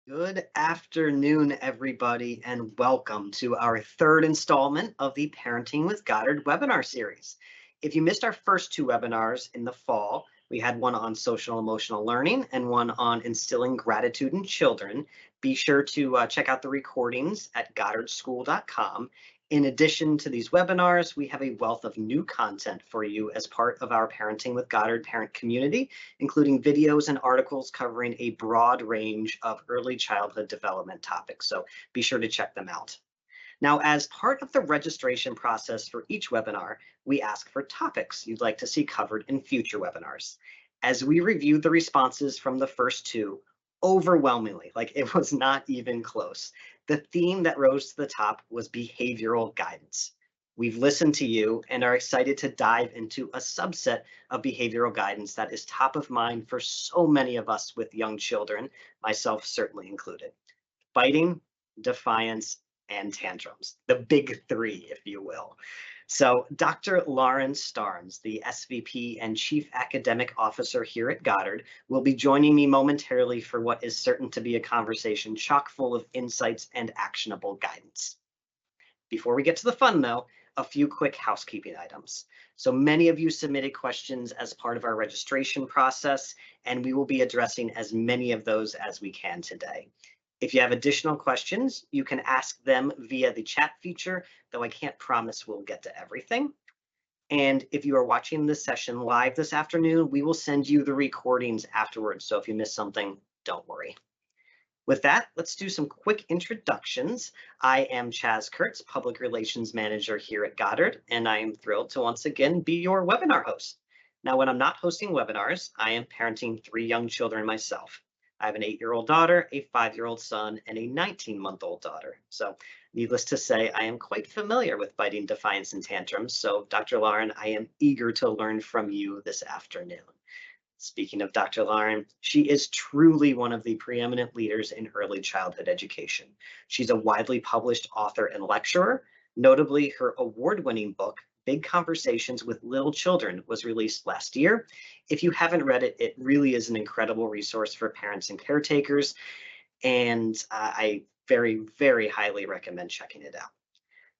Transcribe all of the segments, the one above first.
Good afternoon, everybody, and welcome to our third installment of the Parenting with Goddard webinar series. If you missed our first two webinars in the fall, we had one on social emotional learning and one on instilling gratitude in children. Be sure to check out the recordings at goddardschool.com. In addition to these webinars, we have a wealth of new content for you as part of our Parenting with Goddard parent community, including videos and articles covering a broad range of early childhood development topics. So be sure to check them out. Now, as part of the registration process for each webinar, we ask for topics you'd like to see covered in future webinars. As we reviewed the responses from the first two, overwhelmingly, like it was not even close, the theme that rose to the top was behavioral guidance. We've listened to you and are excited to dive into a subset of behavioral guidance that is top of mind for so many of us with young children, myself certainly included. Biting, defiance, and tantrums, the big three, if you will. So Dr. Lauren Starnes, the SVP and Chief Academic Officer here at Goddard, will be joining me momentarily for what is certain to be a conversation chock full of insights and actionable guidance. Before we get to the fun, though, a few quick housekeeping items. So many of you submitted questions as part of our registration process, and we will be addressing as many of those as we can today. If you have additional questions, you can ask them via the chat feature, though I can't promise we'll get to everything. And if you are watching this session live this afternoon, we will send you the recordings afterwards. So if you miss something, don't worry. With that, let's do some quick introductions. I am Chaz Kurtz, Public Relations Manager here at Goddard, and I am thrilled to once again be your webinar host. Now, when I'm not hosting webinars, I am parenting three young children myself. I have an 8-year-old daughter, a 5-year-old son, and a 19-month-old daughter. So needless to say, I am quite familiar with biting, defiance, and tantrums. So Dr. Lauren, I am eager to learn from you this afternoon. Speaking of Dr. Lauren, she is truly one of the preeminent leaders in early childhood education. She's a widely published author and lecturer. Notably, her award-winning book, Big Conversations with Little Children, was released last year. If you haven't read it, it really is an incredible resource for parents and caretakers, and I very, very highly recommend checking it out.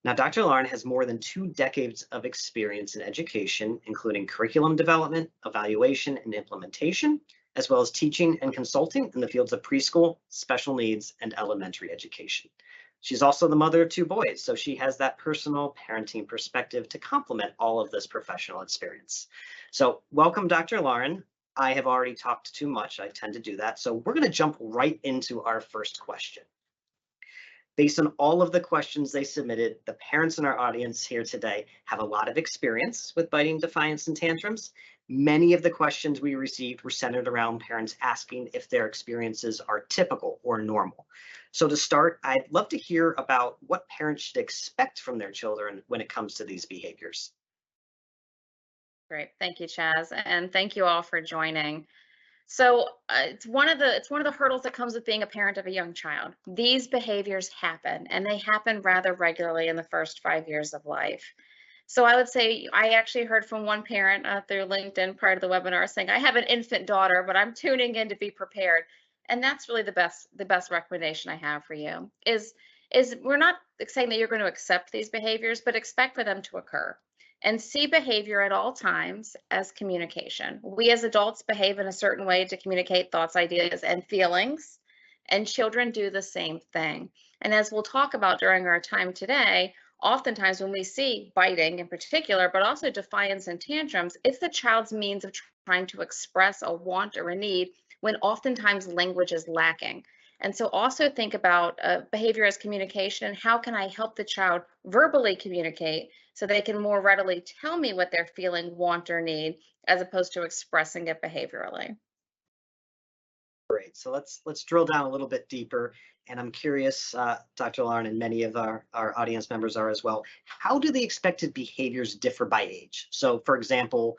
Now, Dr. Lauren has more than 2 decades of experience in education, including curriculum development, evaluation, and implementation, as well as teaching and consulting in the fields of preschool, special needs, and elementary education. She's also the mother of 2 boys, so she has that personal parenting perspective to complement all of this professional experience. So welcome, Dr. Lauren. I have already talked too much. I tend to do that. So we're going to jump right into our first question. Based on all of the questions they submitted, the parents in our audience here today have a lot of experience with biting, defiance, and tantrums. Many of the questions we received were centered around parents asking if their experiences are typical or normal. So to start, I'd love to hear about what parents should expect from their children when it comes to these behaviors. Great. Thank you, Chaz, and thank you all for joining. It's one of the hurdles that comes with being a parent of a young child. These behaviors happen, and they happen rather regularly in the first 5 years of life. So I would say I actually heard from one parent through LinkedIn prior to the webinar saying, "I have an infant daughter, but I'm tuning in to be prepared." And that's really the best recommendation I have for you is we're not saying that you're going to accept these behaviors, but expect for them to occur and see behavior at all times as communication. We as adults behave in a certain way to communicate thoughts, ideas, and feelings, and children do the same thing. And as we'll talk about during our time today, oftentimes when we see biting in particular, but also defiance and tantrums, it's the child's means of trying to express a want or a need when oftentimes language is lacking. And so also think about behavior as communication and how can I help the child verbally communicate so they can more readily tell me what they're feeling, want, or need, as opposed to expressing it behaviorally. Great. So let's drill down a little bit deeper. And I'm curious, Dr. Lauren, and many of our audience members are as well. How do the expected behaviors differ by age? So, for example,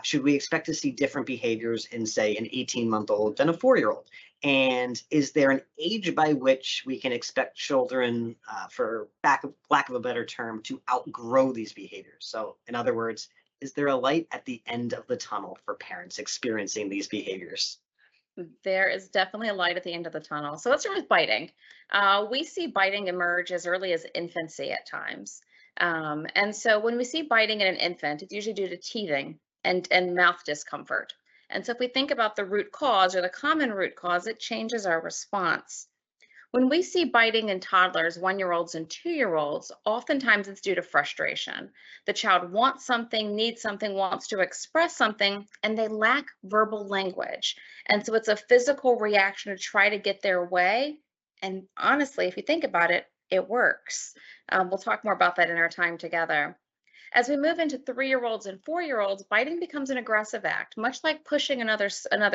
should we expect to see different behaviors in, say, an 18-month-old than a 4-year-old? And is there an age by which we can expect children, for lack of a better term, to outgrow these behaviors? So, in other words, is there a light at the end of the tunnel for parents experiencing these behaviors? There is definitely a light at the end of the tunnel. So let's start with biting. We see biting emerge as early as infancy at times. And so when we see biting in an infant, it's usually due to teething and mouth discomfort. And so if we think about the root cause or the common root cause, it changes our response. When we see biting in toddlers, 1-year-olds and 2-year-olds, oftentimes it's due to frustration. The child wants something, needs something, wants to express something, and they lack verbal language. And so it's a physical reaction to try to get their way. And honestly, if you think about it, it works. We'll talk more about that in our time together. As we move into 3-year-olds and 4-year-olds, biting becomes an aggressive act, much like pushing another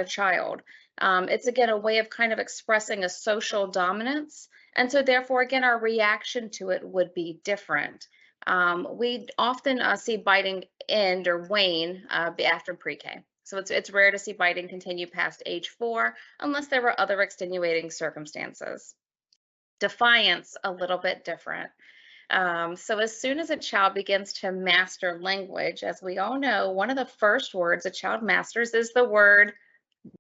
child. It's again a way of kind of expressing a social dominance, and so therefore, again, our reaction to it would be different. We often see biting end or wane after pre-K. So it's rare to see biting continue past age 4 unless there were other extenuating circumstances. Defiance, a little bit different. So as soon as a child begins to master language, as we all know, one of the first words a child masters is the word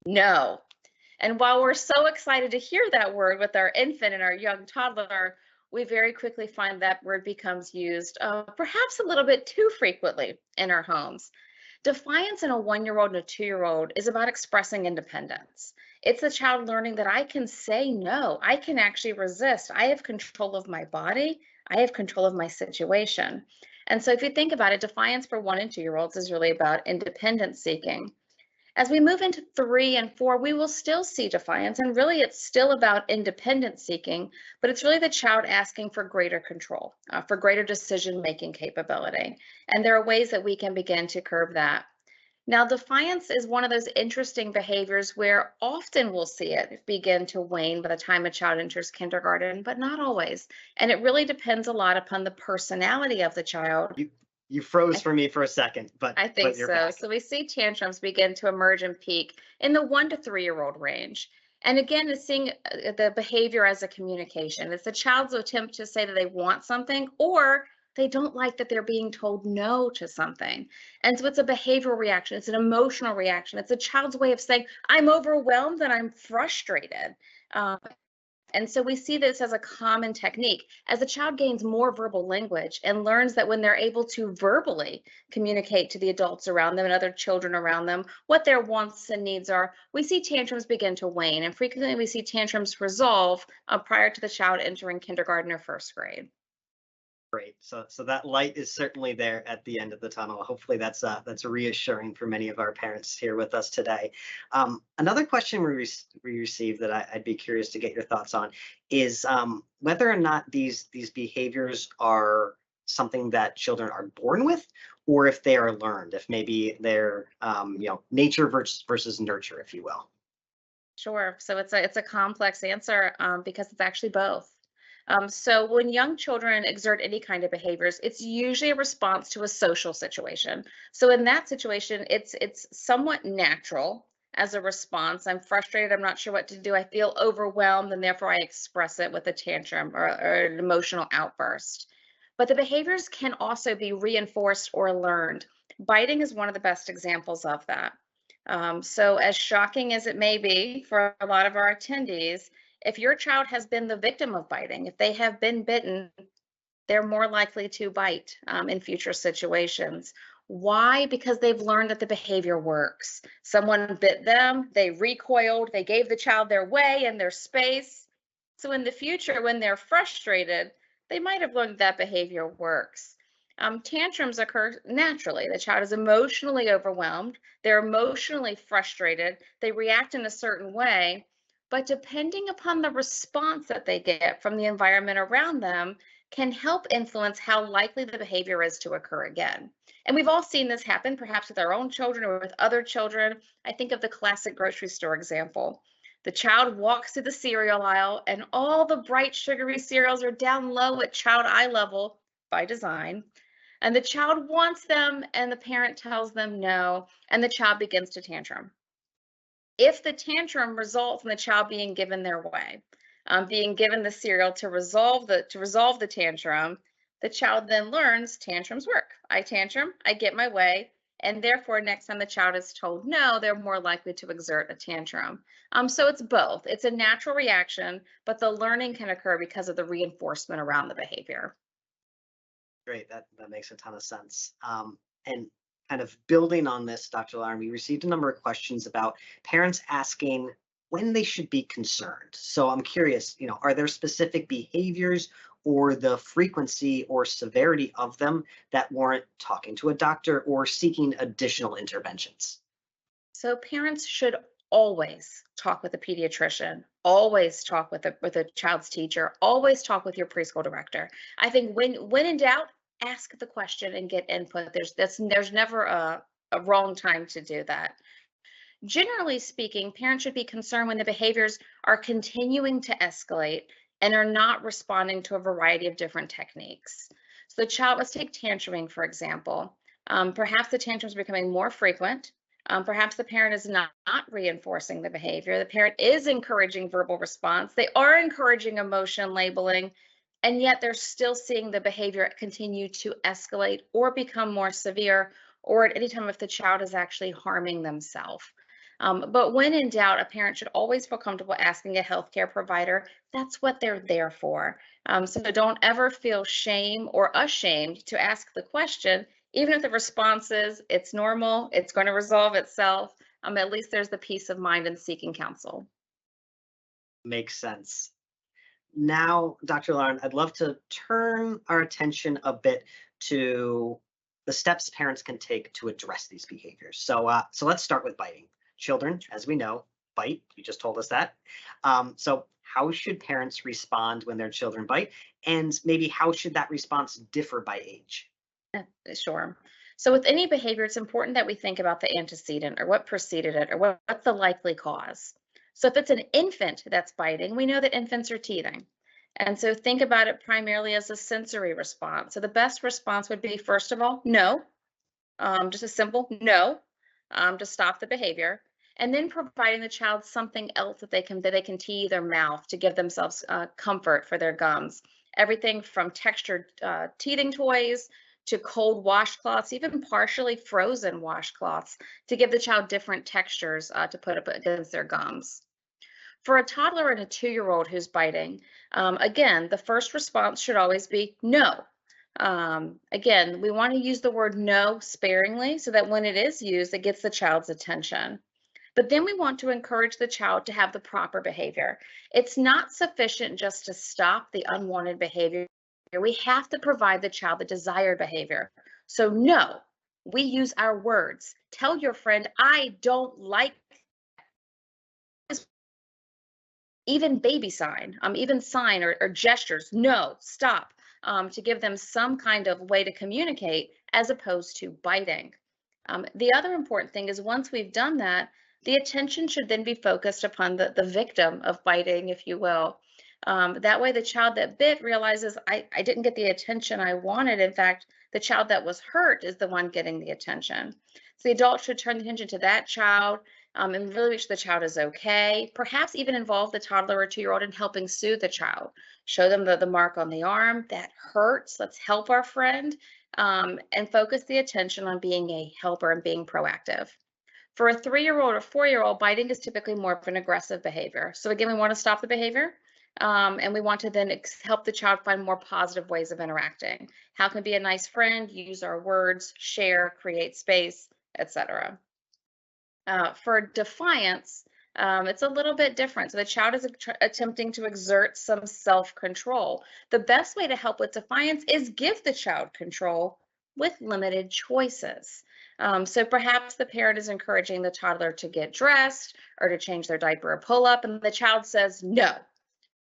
no. And while we're so excited to hear that word with our infant and our young toddler, we very quickly find that word becomes used perhaps a little bit too frequently in our homes. Defiance in a 1-year-old and a 2-year-old is about expressing independence. It's the child learning that I can say no, I can actually resist, I have control of my body, I have control of my situation. And so if you think about it, defiance for 1 and 2-year-olds is really about independence seeking. As we move into 3 and 4, we will still see defiance, and really it's still about independence seeking, but it's really the child asking for greater control, for greater decision-making capability. And there are ways that we can begin to curb that. Now, defiance is one of those interesting behaviors where often we'll see it begin to wane by the time a child enters kindergarten, but not always. And it really depends a lot upon the personality of the child. You froze for me for a second, but I think you're so. back. So we see tantrums begin to emerge and peak in the 1 to 3-year-old range. And again, it's seeing the behavior as a communication. It's the child's attempt to say that they want something or they don't like that they're being told no to something. And so it's a behavioral reaction. It's an emotional reaction. It's a child's way of saying, I'm overwhelmed and I'm frustrated. And so we see this as a common technique. As the child gains more verbal language and learns that when they're able to verbally communicate to the adults around them and other children around them what their wants and needs are, we see tantrums begin to wane. And frequently we see tantrums resolve prior to the child entering kindergarten or first grade. Great. So that light is certainly there at the end of the tunnel. Hopefully that's reassuring for many of our parents here with us today. Another question we received that I'd be curious to get your thoughts on is whether or not these behaviors are something that children are born with, or if they are learned, if maybe they're nature versus nurture, if you will. Sure. So it's a complex answer because it's actually both. So when young children exert any kind of behaviors, it's usually a response to a social situation. So in that situation, it's somewhat natural as a response. I'm frustrated. I'm not sure what to do. I feel overwhelmed, and therefore I express it with a tantrum or an emotional outburst. But the behaviors can also be reinforced or learned. Biting is one of the best examples of that. So as shocking as it may be for a lot of our attendees, if your child has been the victim of biting, if they have been bitten, they're more likely to bite in future situations. Why? Because they've learned that the behavior works. Someone bit them, they recoiled, they gave the child their way and their space. So in the future, when they're frustrated, they might have learned that behavior works. Tantrums occur naturally. The child is emotionally overwhelmed, they're emotionally frustrated, they react in a certain way, but depending upon the response that they get from the environment around them, can help influence how likely the behavior is to occur again. And we've all seen this happen, perhaps with our own children or with other children. I think of the classic grocery store example. The child walks through the cereal aisle, and all the bright, sugary cereals are down low at child eye level by design. And the child wants them, and the parent tells them no, and the child begins to tantrum. If the tantrum results in the child being given their way, being given the cereal to resolve the tantrum, the child then learns tantrums work. I tantrum, I get my way, And therefore, next time the child is told no, they're more likely to exert a tantrum. So it's both. It's a natural reaction, but the learning can occur because of the reinforcement around the behavior. Great, that makes a ton of sense. And kind of building on this, Dr. Lauren, we received a number of questions about parents asking when they should be concerned. So I'm curious, are there specific behaviors or the frequency or severity of them that warrant talking to a doctor or seeking additional interventions? So parents should always talk with a pediatrician, always talk with a child's teacher, always talk with your preschool director. I think when in doubt, ask the question and get input. There's never a wrong time to do that. Generally speaking, parents should be concerned when the behaviors are continuing to escalate and are not responding to a variety of different techniques. So the child, let's take tantruming, for example. Perhaps the tantrums are becoming more frequent. Perhaps the parent is not reinforcing the behavior. The parent is encouraging verbal response. They are encouraging emotion labeling, and yet they're still seeing the behavior continue to escalate or become more severe, or at any time if the child is actually harming themselves. But when in doubt, a parent should always feel comfortable asking a healthcare provider. That's what they're there for. So don't ever feel shame or ashamed to ask the question, even if the response is it's normal, it's going to resolve itself. At least there's the peace of mind in seeking counsel. Makes sense. Now, Dr. Lauren, I'd love to turn our attention a bit to the steps parents can take to address these behaviors. So let's start with biting. Children, as we know, bite. You just told us that. So how should parents respond when their children bite? And maybe how should that response differ by age? Sure. So with any behavior, it's important that we think about the antecedent or what preceded it or what's the likely cause. So if it's an infant that's biting, we know that infants are teething. And so think about it primarily as a sensory response. So the best response would be, first of all, no, just a simple no, to stop the behavior. And then providing the child something else that they can teeth their mouth to give themselves comfort for their gums. Everything from textured teething toys to cold washcloths, even partially frozen washcloths, to give the child different textures to put up against their gums. For a toddler and a 2-year-old who's biting, again, the first response should always be no. Again, we want to use the word no sparingly so that when it is used, it gets the child's attention. But then we want to encourage the child to have the proper behavior. It's not sufficient just to stop the unwanted behavior. We have to provide the child the desired behavior. So, no, we use our words. Tell your friend, I don't like this. Even baby sign, even sign or gestures, no, stop, to give them some kind of way to communicate as opposed to biting. The other important thing is once we've done that, the attention should then be focused upon the victim of biting, if you will. That way, the child that bit realizes I didn't get the attention I wanted. In fact, the child that was hurt is the one getting the attention. So the adult should turn the attention to that child and really make sure the child is okay. Perhaps even involve the toddler or 2-year-old in helping soothe the child. Show them the mark on the arm. That hurts. Let's help our friend and focus the attention on being a helper and being proactive. For a 3-year-old or 4-year-old, biting is typically more of an aggressive behavior. So again, we want to stop the behavior and we want to then help the child find more positive ways of interacting. How can be a nice friend, use our words, share, create space, etc. For defiance, it's a little bit different. So the child is attempting to exert some self-control. The best way to help with defiance is give the child control with limited choices. So perhaps the parent is encouraging the toddler to get dressed or to change their diaper or pull up, and the child says no.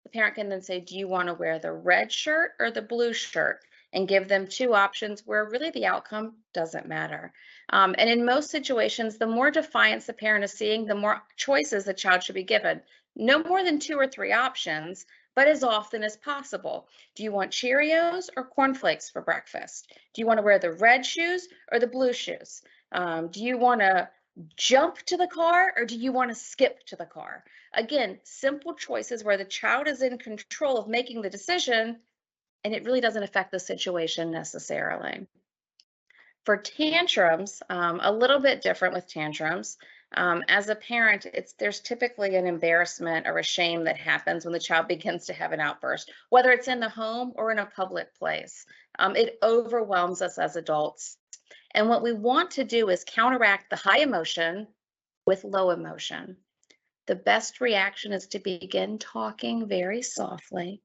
The parent can then say, do you want to wear the red shirt or the blue shirt? And give them 2 options where really the outcome doesn't matter. And in most situations, the more defiance the parent is seeing, the more choices the child should be given. No more than 2 or 3 options, but as often as possible. Do you want Cheerios or cornflakes for breakfast? Do you want to wear the red shoes or the blue shoes? Do you want to jump to the car or do you want to skip to the car? Again, simple choices where the child is in control of making the decision and it really doesn't affect the situation necessarily. For tantrums, a little bit different with tantrums. As a parent, there's typically an embarrassment or a shame that happens when the child begins to have an outburst, whether it's in the home or in a public place. It overwhelms us as adults. And what we want to do is counteract the high emotion with low emotion. The best reaction is to begin talking very softly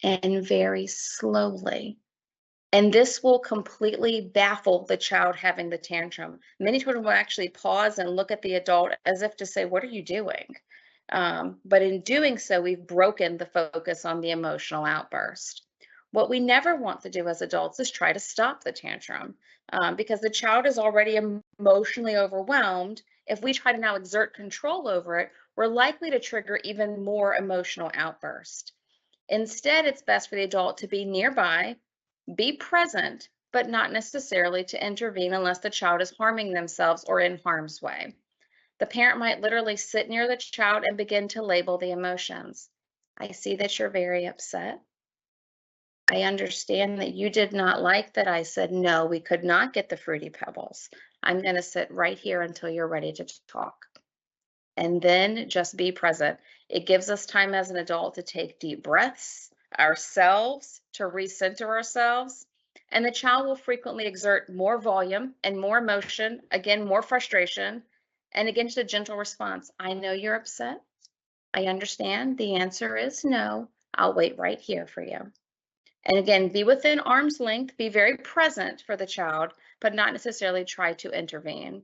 and very slowly. And this will completely baffle the child having the tantrum. Many children will actually pause and look at the adult as if to say, "What are you doing?" But in doing so, we've broken the focus on the emotional outburst. What we never want to do as adults is try to stop the tantrum because the child is already emotionally overwhelmed. If we try to now exert control over it, we're likely to trigger even more emotional outburst. Instead, it's best for the adult to be nearby, be present, but not necessarily to intervene unless the child is harming themselves or in harm's way. The parent might literally sit near the child and begin to label the emotions. "I see that you're very upset. I understand that you did not like that I said no, we could not get the Fruity Pebbles. I'm going to sit right here until you're ready to talk." And then just be present. It gives us time as an adult to take deep breaths ourselves, to recenter ourselves. And the child will frequently exert more volume and more emotion, again, more frustration, and again, just a gentle response. "I know you're upset. I understand. The answer is no. I'll wait right here for you." And again, be within arm's length, be very present for the child, but not necessarily try to intervene.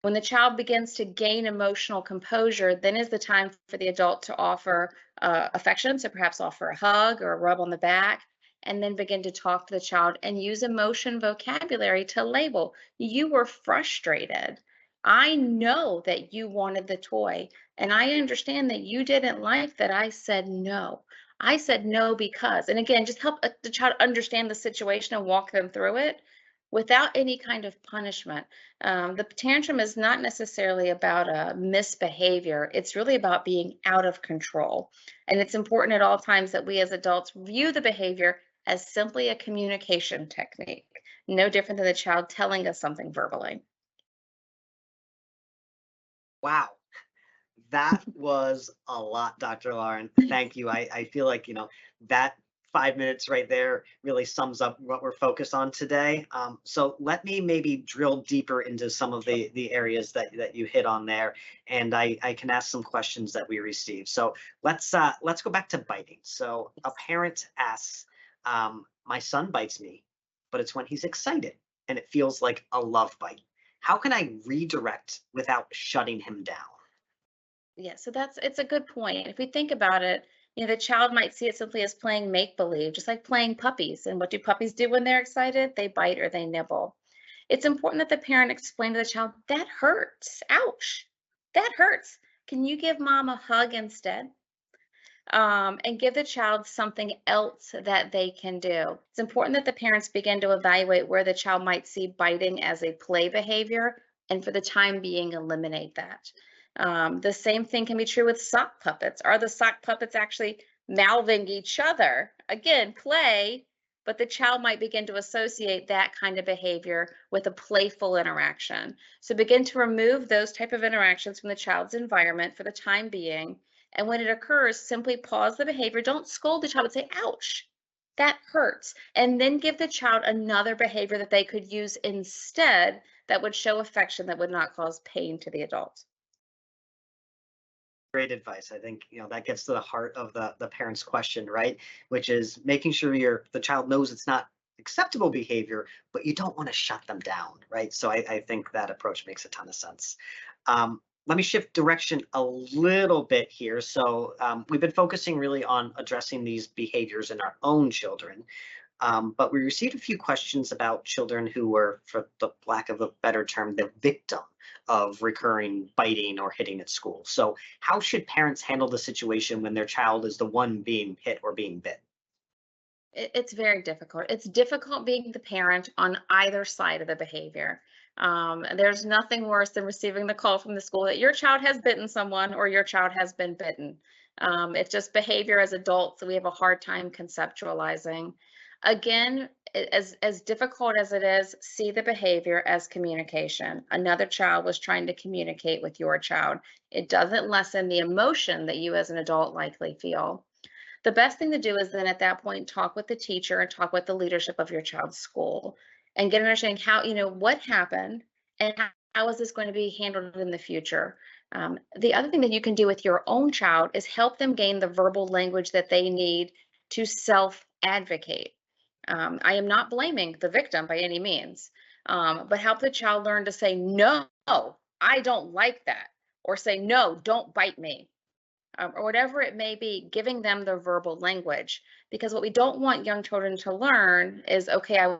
When the child begins to gain emotional composure, then is the time for the adult to offer affection, so perhaps offer a hug or a rub on the back, and then begin to talk to the child and use emotion vocabulary to label. "You were frustrated. I know that you wanted the toy, and I understand that you didn't like that I said no. I said no because," and again, just help the child understand the situation and walk them through it without any kind of punishment. The tantrum is not necessarily about a misbehavior. It's really about being out of control. And it's important at all times that we as adults view the behavior as simply a communication technique, no different than the child telling us something verbally. Wow. That was a lot, Dr. Lauren. Thank you. I feel like, that 5 minutes right there really sums up what we're focused on today. So let me maybe drill deeper into some of the areas that you hit on there, and I can ask some questions that we received. So let's go back to biting. So a parent asks, "My son bites me, but it's when he's excited, and it feels like a love bite. How can I redirect without shutting him down?" Yeah, so it's a good point. If we think about it, the child might see it simply as playing make believe, just like playing puppies. And what do puppies do when they're excited? They bite or they nibble. It's important that the parent explain to the child, "That hurts. Ouch. That hurts. Can you give mom a hug instead?" And give the child something else that they can do. It's important that the parents begin to evaluate where the child might see biting as a play behavior and for the time being eliminate that. The same thing can be true with sock puppets. Are the sock puppets actually mouthing each other? Again, play, but the child might begin to associate that kind of behavior with a playful interaction. So begin to remove those type of interactions from the child's environment for the time being, and when it occurs, simply pause the behavior. Don't scold the child, but say, "Ouch, that hurts." And then give the child another behavior that they could use instead that would show affection that would not cause pain to the adult. Great advice. I think, that gets to the heart of the parent's question, right? Which is making sure the child knows it's not acceptable behavior, but you don't want to shut them down, right? So I think that approach makes a ton of sense. Let me shift direction a little bit here. So we've been focusing really on addressing these behaviors in our own children. But we received a few questions about children who were, for the lack of a better term, the victim of recurring biting or hitting at school. So how should parents handle the situation when their child is the one being hit or being bit? It's very difficult. It's difficult being the parent on either side of the behavior. There's nothing worse than receiving the call from the school that your child has bitten someone or your child has been bitten. It's just behavior as adults that we have a hard time conceptualizing. Again, as difficult as it is, see the behavior as communication. Another child was trying to communicate with your child. It doesn't lessen the emotion that you as an adult likely feel. The best thing to do is then at that point talk with the teacher and talk with the leadership of your child's school and get an understanding how, what happened and how is this going to be handled in the future. The other thing that you can do with your own child is help them gain the verbal language that they need to self advocate. I am not blaming the victim by any means, but help the child learn to say, no, I don't like that, or say, no, don't bite me, or whatever it may be, giving them the verbal language. Because what we don't want young children to learn is, okay, I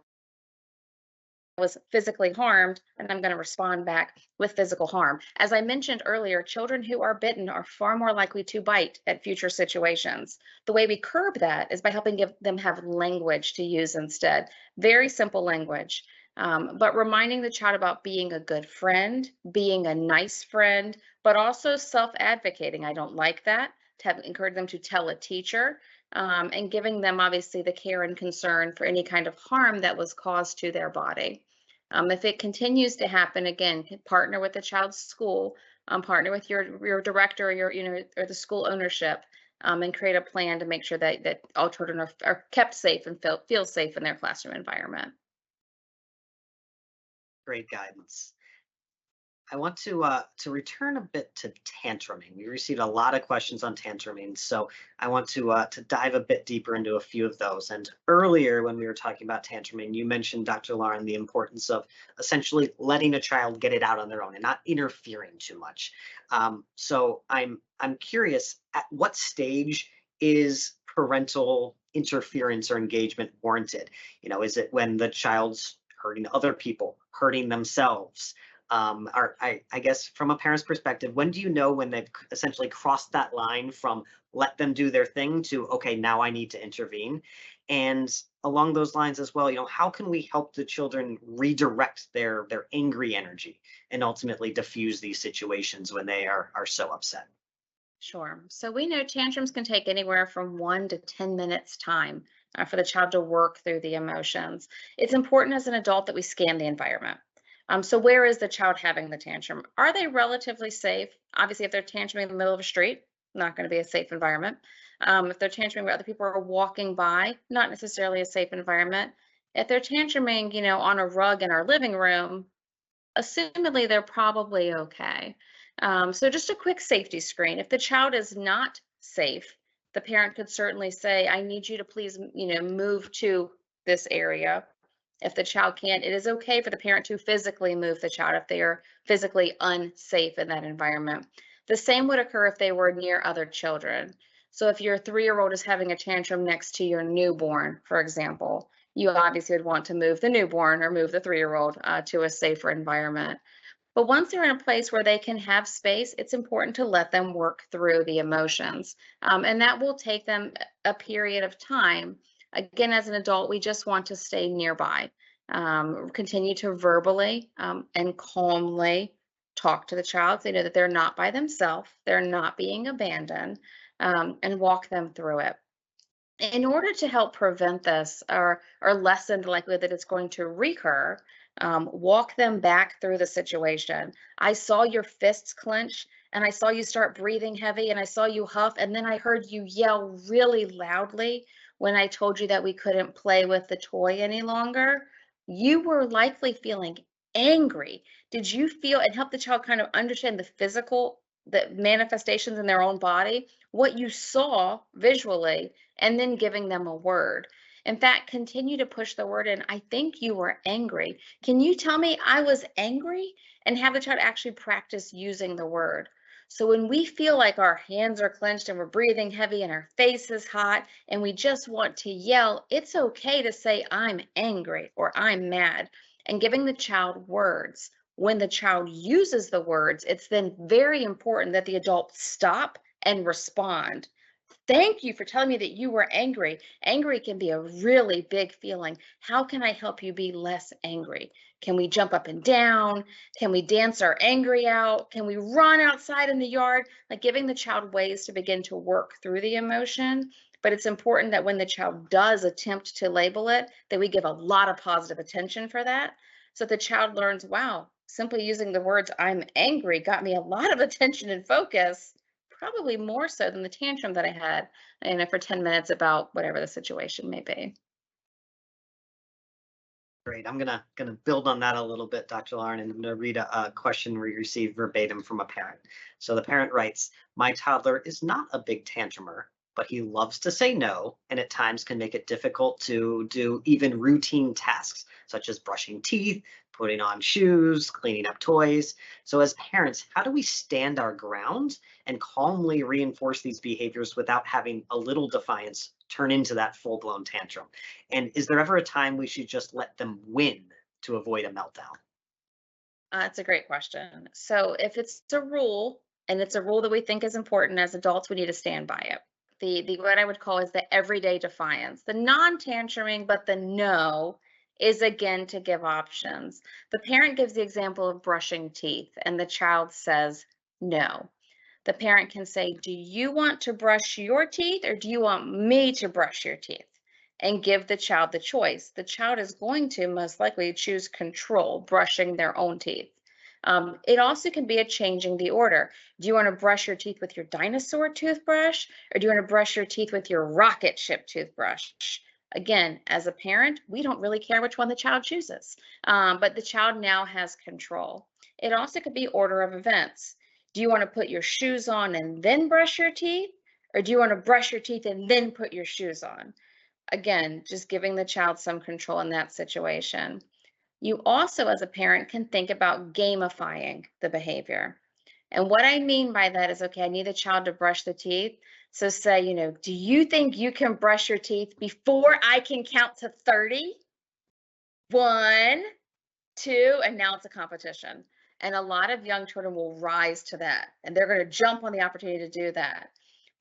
was physically harmed and I'm going to respond back with physical harm. As I mentioned earlier, children who are bitten are far more likely to bite at future situations. The way we curb that is by helping them have language to use instead. Very simple language. But reminding the child about being a good friend, being a nice friend, but also self-advocating. I don't like that. To encourage them to tell a teacher, and giving them obviously the care and concern for any kind of harm that was caused to their body. If it continues to happen, again, partner with the child's school, partner with your director or or the school ownership, and create a plan to make sure that all children are kept safe and feel safe in their classroom environment. Great guidance. I want to return a bit to tantruming. We received a lot of questions on tantruming, so I want to dive a bit deeper into a few of those. And earlier, when we were talking about tantruming, you mentioned, Dr. Lauren, the importance of essentially letting a child get it out on their own and not interfering too much. So I'm curious, at what stage is parental interference or engagement warranted? Is it when the child's hurting other people, hurting themselves? Or I guess from a parent's perspective, when do you know when they've essentially crossed that line from let them do their thing to, okay, now I need to intervene? And along those lines as well, how can we help the children redirect their angry energy and ultimately diffuse these situations when they are so upset? Sure. So we know tantrums can take anywhere from 1 to 10 minutes time for the child to work through the emotions. It's important as an adult that we scan the environment. So where is the child having the tantrum? Are they relatively safe? Obviously, if they're tantruming in the middle of a street, not going to be a safe environment. If they're tantruming where other people are walking by, not necessarily a safe environment. If they're tantruming, on a rug in our living room, assumedly they're probably okay. So just a quick safety screen. If the child is not safe, the parent could certainly say, I need you to please, move to this area. If the child can't, it is okay for the parent to physically move the child if they are physically unsafe in that environment. The same would occur if they were near other children. So if your 3-year-old is having a tantrum next to your newborn, for example, you obviously would want to move the newborn or move the 3-year-old to a safer environment. But once they're in a place where they can have space, it's important to let them work through the emotions. And that will take them a period of time. Again, as an adult, we just want to stay nearby, continue to verbally and calmly talk to the child so they know that they're not by themselves, they're not being abandoned, and walk them through it. In order to help prevent this or lessen the likelihood that it's going to recur, walk them back through the situation. I saw your fists clench and I saw you start breathing heavy and I saw you huff and then I heard you yell really loudly when I told you that we couldn't play with the toy any longer. You were likely feeling angry. Did you feel, and help the child kind of understand the manifestations in their own body, what you saw visually, and then giving them a word. In fact, continue to push the word in. I think you were angry. Can you tell me I was angry? And have the child actually practice using the word. So when we feel like our hands are clenched and we're breathing heavy and our face is hot and we just want to yell, it's okay to say, I'm angry or I'm mad, and giving the child words. When the child uses the words, it's then very important that the adult stop and respond. Thank you for telling me that you were angry. Angry can be a really big feeling. How can I help you be less angry? Can we jump up and down? Can we dance our angry out? Can we run outside in the yard? Like giving the child ways to begin to work through the emotion But it's important that when the child does attempt to label it, that we give a lot of positive attention for that. So the child learns, wow, simply using the words "I'm angry" got me a lot of attention and focus, probably more so than the tantrum that I had, for 10 minutes about whatever the situation may be. Great. I'm gonna build on that a little bit, Dr. Lauren, and I'm gonna read a question we received verbatim from a parent. So the parent writes, "My toddler is not a big tantrumer, but he loves to say no, and at times can make it difficult to do even routine tasks such as brushing teeth, putting on shoes, cleaning up toys. So as parents, how do we stand our ground and calmly reinforce these behaviors without having a little defiance turn into that full-blown tantrum? And is there ever a time we should just let them win to avoid a meltdown?" It's a great question. So if it's a rule and it's a rule that we think is important as adults, we need to stand by it. The what I would call is the everyday defiance. The non-tantruming, but the no is again to give options. The parent gives the example of brushing teeth, and the child says no. The parent can say, "Do you want to brush your teeth or do you want me to brush your teeth?" And give the child the choice. The child is going to most likely choose control, brushing their own teeth. It also can be a changing the order. Do you want to brush your teeth with your dinosaur toothbrush or do you want to brush your teeth with your rocket ship toothbrush? Again, as a parent, we don't really care which one the child chooses, but the child now has control. It also could be order of events. Do you want to put your shoes on and then brush your teeth? Or do you want to brush your teeth and then put your shoes on? Again, just giving the child some control in that situation. You also, as a parent, can think about gamifying the behavior. And what I mean by that is, okay, I need the child to brush the teeth. So say, do you think you can brush your teeth before I can count to 30? 1, 2, and now it's a competition. And a lot of young children will rise to that, and they're going to jump on the opportunity to do that.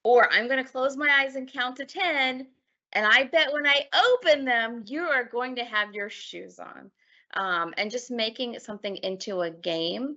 Or I'm going to close my eyes and count to 10. And I bet when I open them, you are going to have your shoes on. And just making something into a game,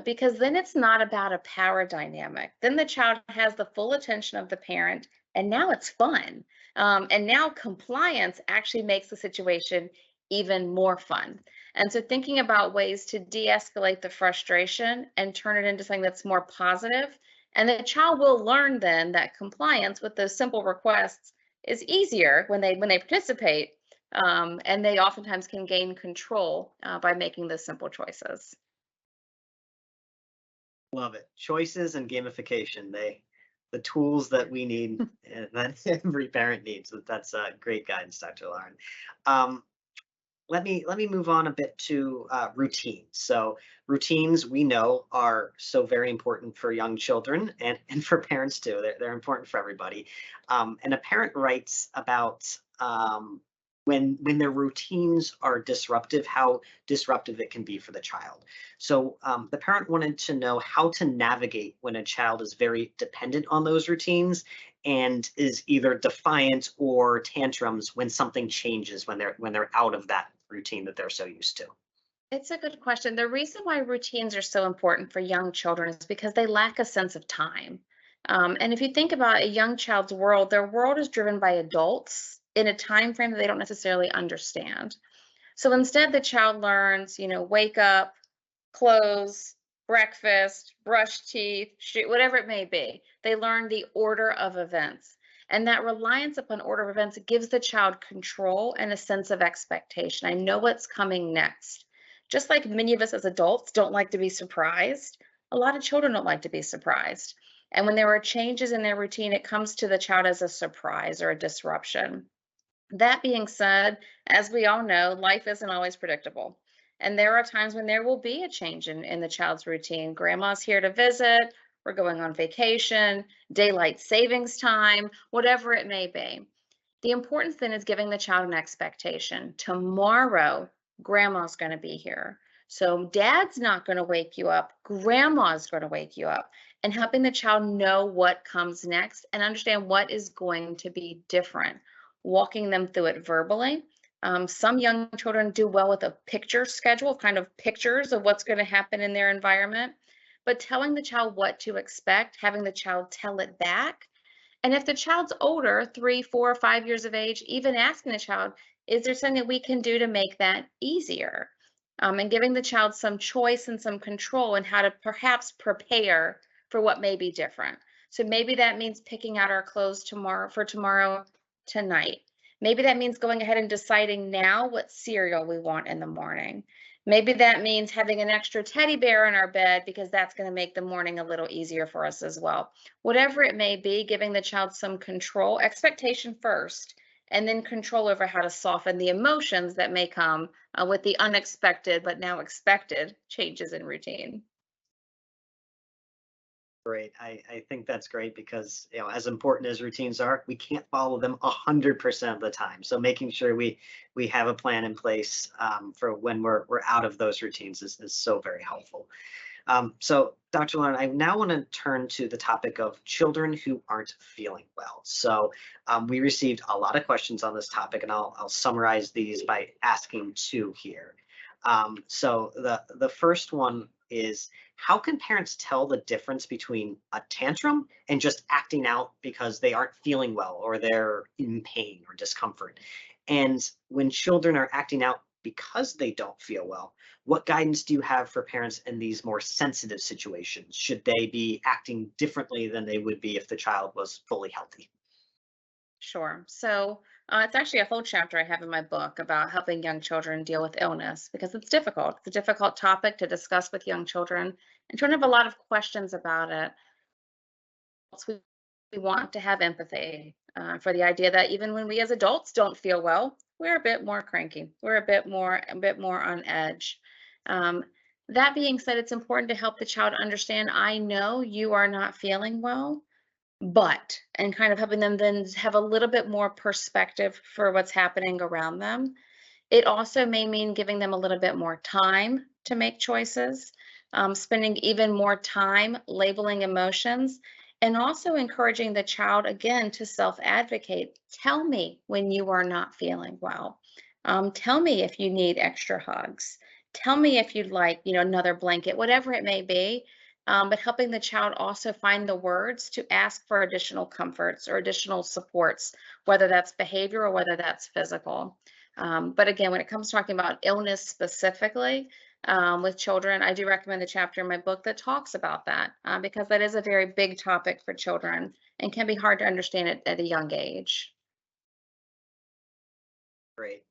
because then it's not about a power dynamic. Then the child has the full attention of the parent, and now it's fun. And now compliance actually makes the situation even more fun. And so thinking about ways to de-escalate the frustration and turn it into something that's more positive, and the child will learn then that compliance with those simple requests is easier when they participate, and they oftentimes can gain control by making those simple choices. Love it. Choices and gamification, the tools that we need, that every parent needs. That's great guidance, Dr. Lauren. Um, let me move on a bit to routines. So routines we know are so very important for young children and for parents too. They're important for everybody. And a parent writes about when their routines are disruptive, how disruptive it can be for the child. So the parent wanted to know how to navigate when a child is very dependent on those routines and is either defiant or tantrums when something changes, when they're out of that routine that they're so used to. It's a good question. The reason why routines are so important for young children is because they lack a sense of time. And if you think about a young child's world, their world is driven by adults in a time frame that they don't necessarily understand. So instead, the child learns, wake up, clothes, breakfast, brush teeth, shoot, whatever it may be. They learn the order of events. And that reliance upon order of events gives the child control and a sense of expectation. I know what's coming next. Just like many of us as adults don't like to be surprised, a lot of children don't like to be surprised. And when there are changes in their routine, it comes to the child as a surprise or a disruption. That being said, as we all know, life isn't always predictable. And there are times when there will be a change in the child's routine. Grandma's here to visit, we're going on vacation, daylight savings time, whatever it may be. The important thing is giving the child an expectation. Tomorrow, grandma's going to be here. So dad's not going to wake you up, grandma's going to wake you up, and helping the child know what comes next and understand what is going to be different, walking them through it verbally. Some young children do well with a picture schedule, kind of pictures of what's going to happen in their environment, but telling the child what to expect, having the child tell it back, And if the child's older, 3, 4, 5 years of age, even asking the child, is there something that we can do to make that easier? And giving the child some choice and some control and how to perhaps prepare for what may be different. So maybe that means picking out our clothes tomorrow tonight. Maybe that means going ahead and deciding now what cereal we want in the morning. Maybe that means having an extra teddy bear in our bed because that's going to make the morning a little easier for us as well. Whatever it may be, giving the child some control, expectation first, and then control over how to soften the emotions that may come with the unexpected but now expected changes in routine. Great. I think that's great because, as important as routines are, we can't follow them 100% of the time. So making sure we have a plan in place for when we're out of those routines is so very helpful. So, Dr. Lauren, I now want to turn to the topic of children who aren't feeling well. So, we received a lot of questions on this topic, and I'll summarize these by asking two here. So, the first one is, how can parents tell the difference between a tantrum and just acting out because they aren't feeling well or they're in pain or discomfort? And when children are acting out because they don't feel well, what guidance do you have for parents in these more sensitive situations? Should they be acting differently than they would be if the child was fully healthy? Sure. So it's actually a whole chapter I have in my book about helping young children deal with illness because it's difficult. It's a difficult topic to discuss with young children, and children have a lot of questions about it. So we want to have empathy for the idea that even when we as adults don't feel well, we're a bit more cranky. We're a bit more on edge. Um, that being said, it's important to help the child understand. I know you are not feeling well, but and kind of helping them then have a little bit more perspective for what's happening around them. It also may mean giving them a little bit more time to make choices, spending even more time labeling emotions, and also encouraging the child again to self advocate. Tell me when you are not feeling well. Tell me if you need extra hugs. Tell me if you'd like, another blanket, whatever it may be. But helping the child also find the words to ask for additional comforts or additional supports, whether that's behavior or whether that's physical. But again, when it comes to talking about illness specifically with children, I do recommend the chapter in my book that talks about that because that is a very big topic for children and can be hard to understand at a young age. Great.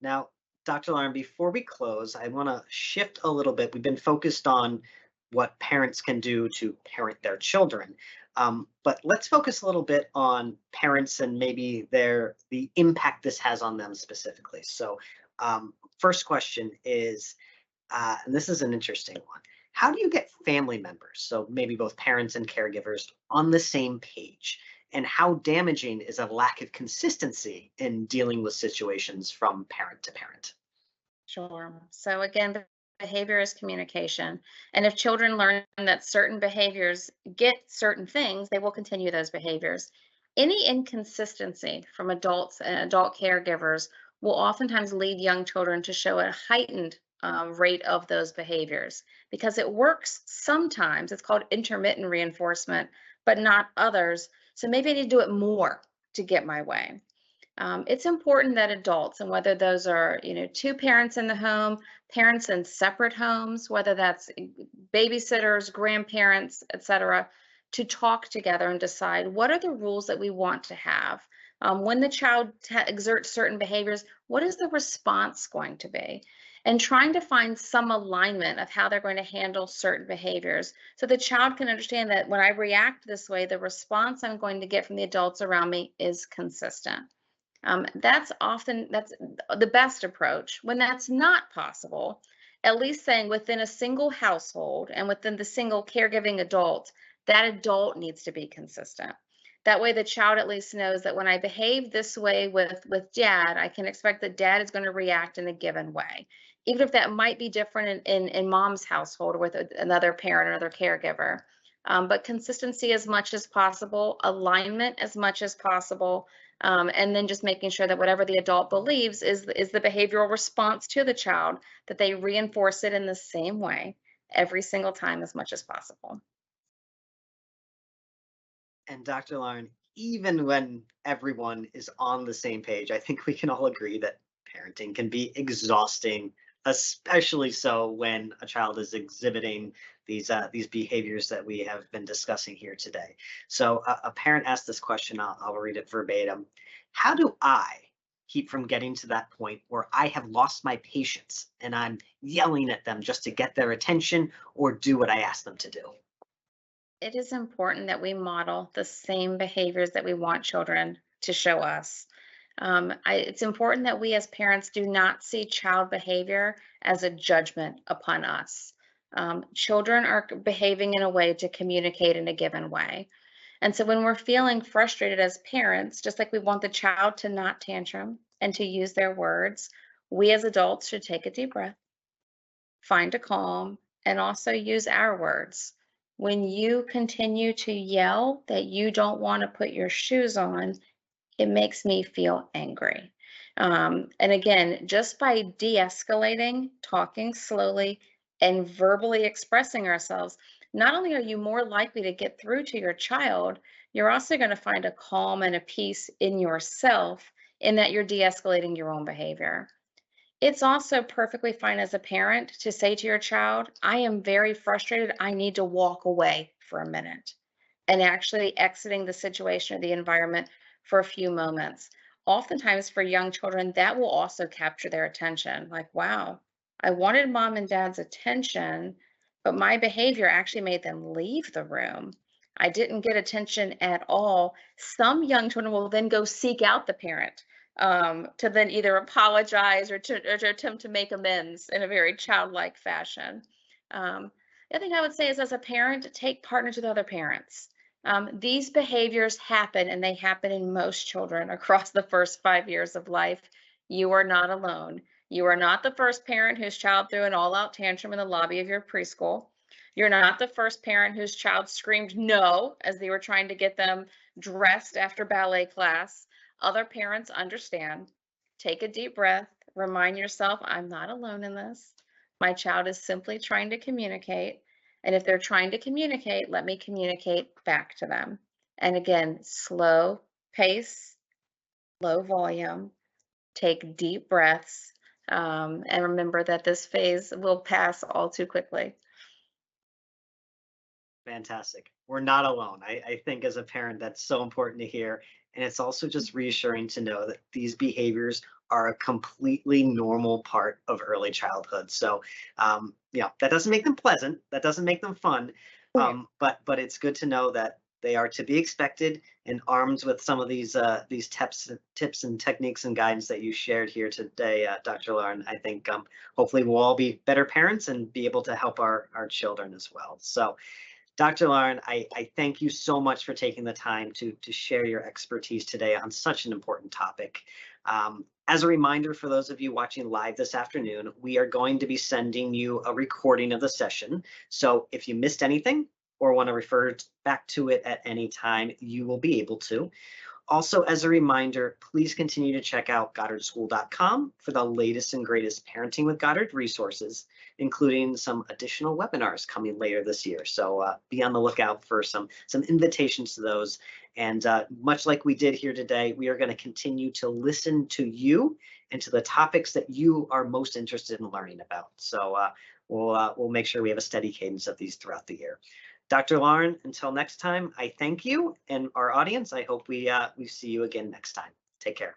Now, Dr. Lauren, before we close, I want to shift a little bit. We've been focused on what parents can do to parent their children. But let's focus a little bit on parents and maybe the impact this has on them specifically. So, first question is, and this is an interesting one. How do you get family members, so maybe both parents and caregivers, on the same page? And how damaging is a lack of consistency in dealing with situations from parent to parent? Sure. So again, behavior is communication. And if children learn that certain behaviors get certain things, they will continue those behaviors. Any inconsistency from adults and adult caregivers will oftentimes lead young children to show a heightened rate of those behaviors because it works sometimes. It's called intermittent reinforcement, but not others. So maybe I need to do it more to get my way. It's important that adults, and whether those are, two parents in the home, parents in separate homes, whether that's babysitters, grandparents, etc., to talk together and decide what are the rules that we want to have. When the child exerts certain behaviors, what is the response going to be? And trying to find some alignment of how they're going to handle certain behaviors so the child can understand that when I react this way, the response I'm going to get from the adults around me is consistent. That's the best approach. When that's not possible, at least saying within a single household and within the single caregiving adult, that adult needs to be consistent. That way the child at least knows that when I behave this way with dad, I can expect that dad is going to react in a given way. Even if that might be different in mom's household or with another parent, another caregiver. But consistency as much as possible, alignment as much as possible, and then just making sure that whatever the adult believes is the behavioral response to the child, that they reinforce it in the same way every single time as much as possible. And Dr. Lauren, even when everyone is on the same page, I think we can all agree that parenting can be exhausting, especially so when a child is exhibiting these behaviors that we have been discussing here today. So a parent asked this question. I'll read it verbatim. How do I keep from getting to that point where I have lost my patience and I'm yelling at them just to get their attention or do what I ask them to do? It is important that we model the same behaviors that we want children to show us. It's important that we as parents do not see child behavior as a judgment upon us. Children are behaving in a way to communicate in a given way. And so when we're feeling frustrated as parents, just like we want the child to not tantrum and to use their words, we as adults should take a deep breath, find a calm, and also use our words. When you continue to yell that you don't want to put your shoes on, it makes me feel angry. And again, just by de escalating, talking slowly, and verbally expressing ourselves, not only are you more likely to get through to your child, you're also going to find a calm and a peace in yourself in that you're de escalating your own behavior. It's also perfectly fine as a parent to say to your child, I am very frustrated. I need to walk away for a minute, and actually exiting the situation or the environment for a few moments. Oftentimes, for young children, that will also capture their attention. Like, wow, I wanted mom and dad's attention, but my behavior actually made them leave the room. I didn't get attention at all. Some young children will then go seek out the parent to then either apologize or to attempt to make amends in a very childlike fashion. The other thing I would say is, as a parent, take partners with other parents. These behaviors happen, and they happen in most children across the first 5 years of life. You are not alone. You are not the first parent whose child threw an all out tantrum in the lobby of your preschool. You're not the first parent whose child screamed no as they were trying to get them dressed after ballet class. Other parents understand. Take a deep breath. Remind yourself, I'm not alone in this. My child is simply trying to communicate. And if they're trying to communicate, let me communicate back to them. And again, slow pace, low volume, take deep breaths, and remember that this phase will pass all too quickly. Fantastic. We're not alone. I think as a parent, that's so important to hear. And it's also just reassuring to know that these behaviors are a completely normal part of early childhood. So, that doesn't make them pleasant. That doesn't make them fun. Yeah. But it's good to know that they are to be expected. And armed with some of these tips and techniques and guidance that you shared here today, Dr. Lauren, I think hopefully we'll all be better parents and be able to help our children as well. So. Dr. Lauren, I thank you so much for taking the time to share your expertise today on such an important topic. As a reminder for those of you watching live this afternoon, we are going to be sending you a recording of the session. So if you missed anything or want to refer back to it at any time, you will be able to. Also, as a reminder, please continue to check out GoddardSchool.com for the latest and greatest Parenting with Goddard resources, including some additional webinars coming later this year. So be on the lookout for some invitations to those. And much like we did here today, we are going to continue to listen to you and to the topics that you are most interested in learning about. So we'll make sure we have a steady cadence of these throughout the year. Dr. Lauren, until next time, I thank you and our audience. I hope we see you again next time. Take care.